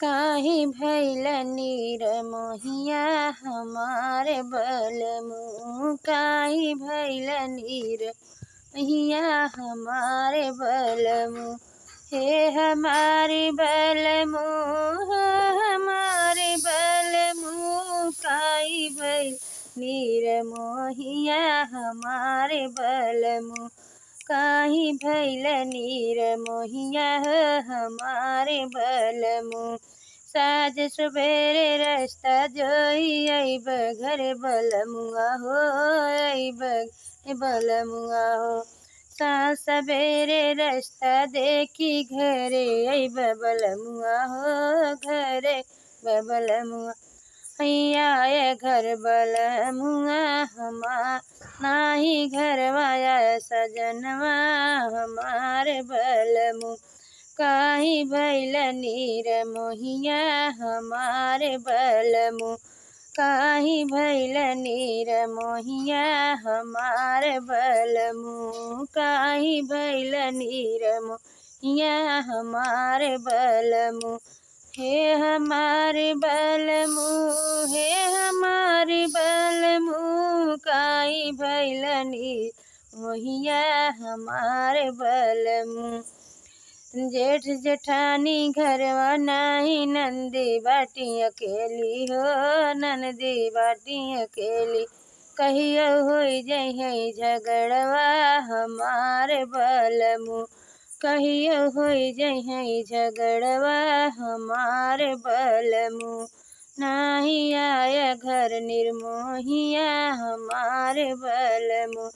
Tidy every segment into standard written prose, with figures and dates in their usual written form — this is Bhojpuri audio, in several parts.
काहे भइल नीर मोहिया हमारे बलमु काहे भइल नीर मोहिया हमारे बलमु हे हमारे बलमु हो हमारे बलमु काहे भइल नीर मोहिया हमारे बलमु काहे भइल नीर मोहिया हो हमारे बलमु साँझ सुबेरे रास्ता जोई अइब घर बलमुआ हो अइब बलमुआ हो साँझ सबेरे रास्ता देखी घरे अइब बलमुआ हो घरे बलमुआ हैया घर बलमुआ हमार नाही घरवाया सजनवा हमारे बलमु काहे भइल नीर मोहिया हमारे बलमु काहे भइल नीर मोहिया हमारे बलमु काहे भइल नीर मोहिया हमारे बलमु हे हमारे बलमु हे हमारे बलमु काहे भइल नीर मोहिया हमारे बलमु जेठ जेठानी घरवा नाही नंदी बाटी अकेली हो नंदी बाटी अकेली कहियो होई जइहे झगड़वा हमारे बलमु कहियो होई जइहे झगड़वा हमारे बलमु नाही आया घर निर्मोहिया हमारे बलमु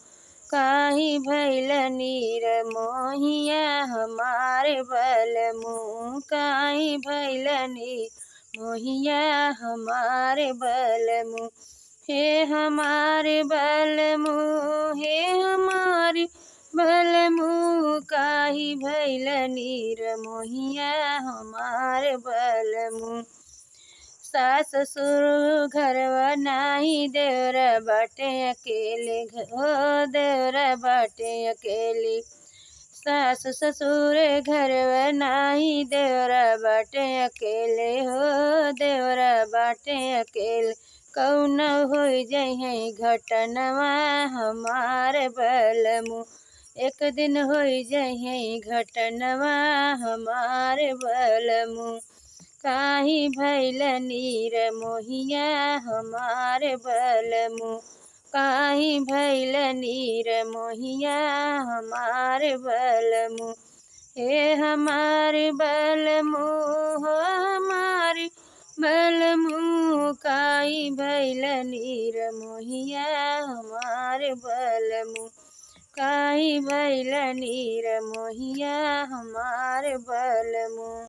काहे भइल नीर मोहिया हमारे बलमु काहे भइल नीर मोहिया हमारे बलमु हे हमारे बलमु हे हमारे बलमु काहे भइल नीर मोहिया हमारे बलमु सास ससुर घरवा नाही देवरा बाटे अकेले हो देवरा बाटे अकेली सास ससुर घरवा नाही देवरा बाटे अकेले हो देवरा बाटे अकेले कौन होई जइहे घटनवा हमारे बलमु एक दिन होई जइहे घटनवा हमारे बलमु काहे भइल नीर मोहिया हमारे बलमु काहे भइल नीर मोहिया हमारे बलमु हे हमारे बलमु हो हमारे बलमु काहे भइल नीर मोहिया हमारे बलमु काहे भइल नीर मोहिया हमारे बलमु।